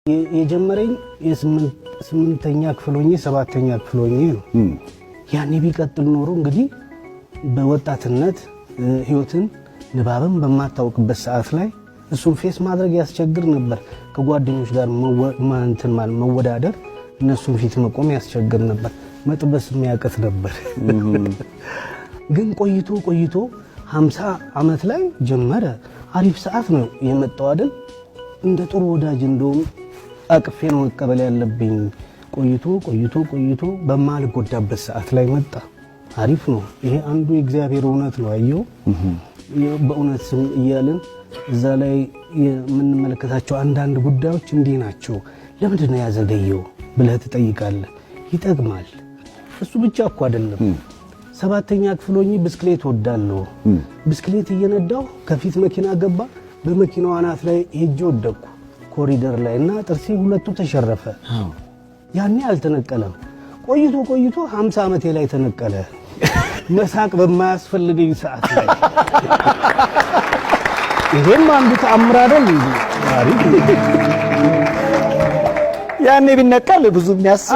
የጀመረኝ የስምንተኛ ክፍል ሆኜ ሰባተኛ ክፍል ሆኜ ነው። ያኔ ቢቀጥል ኖሮ እንግዲህ በወጣትነት ህይወትን ንባብን በማታውቅበት ሰዓት ላይ እሱን ፌስ ማድረግ ያስቸግር ነበር። ከጓደኞች ጋር መወዳደር እነሱን ፊት መቆም ያስቸግር ነበር። መጥበስ የሚያቀት ነበር። ግን ቆይቶ 50 ዓመት ላይ ጀመረ። አሪፍ ሰዓት ነው የመጣው አይደል? እንደ ጥሩ ወዳጅ እንደውም አቅፌ ነው መቀበል ያለብኝ። ቆይቶ በማልጎዳበት ሰዓት ላይ መጣ። አሪፍ ነው። ይሄ አንዱ የእግዚአብሔር እውነት ነው። አየው በእውነት ስም እያልን እዛ ላይ የምንመለከታቸው አንዳንድ ጉዳዮች እንዲህ ናቸው። ለምንድን ነው ያዘገየው ብለህ ትጠይቃለህ። ይጠቅማል። እሱ ብቻ እኮ አይደለም። ሰባተኛ ክፍል ሆኜ ብስክሌት ወዳለሁ። ብስክሌት እየነዳሁ ከፊት መኪና ገባ። በመኪናው አናት ላይ ሄጄ ወደቅኩ ኮሪደር ላይ እና ጥርሴ ሁለቱ ተሸረፈ። ያኔ አልተነቀለም። ቆይቶ 50 ዓመቴ ላይ ተነቀለ። መሳቅ በማያስፈልገኝ ሰዓት ላይ ይሄም አንዱ ተአምር አይደል? ያኔ ቢነቀል ብዙ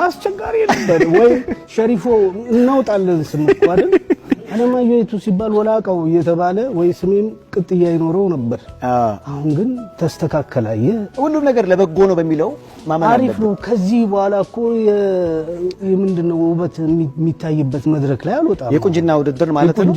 አስቸጋሪ ነበር ወይ? ሸሪፎ እናውጣለን ስም እኮ አይደል? አለማየሁ የቱ ሲባል ወላቀው እየተባለ ወይ ስሜም ቅጥያ ይኖረው ነበር። አሁን ግን ተስተካከለ። ሁሉም ነገር ለበጎ ነው በሚለው ማመን አሪፍ ነው። ከዚህ በኋላ እኮ የምንድነው ውበት የሚታይበት መድረክ ላይ አልወጣም። የቁንጅና ውድድር ማለት ነው።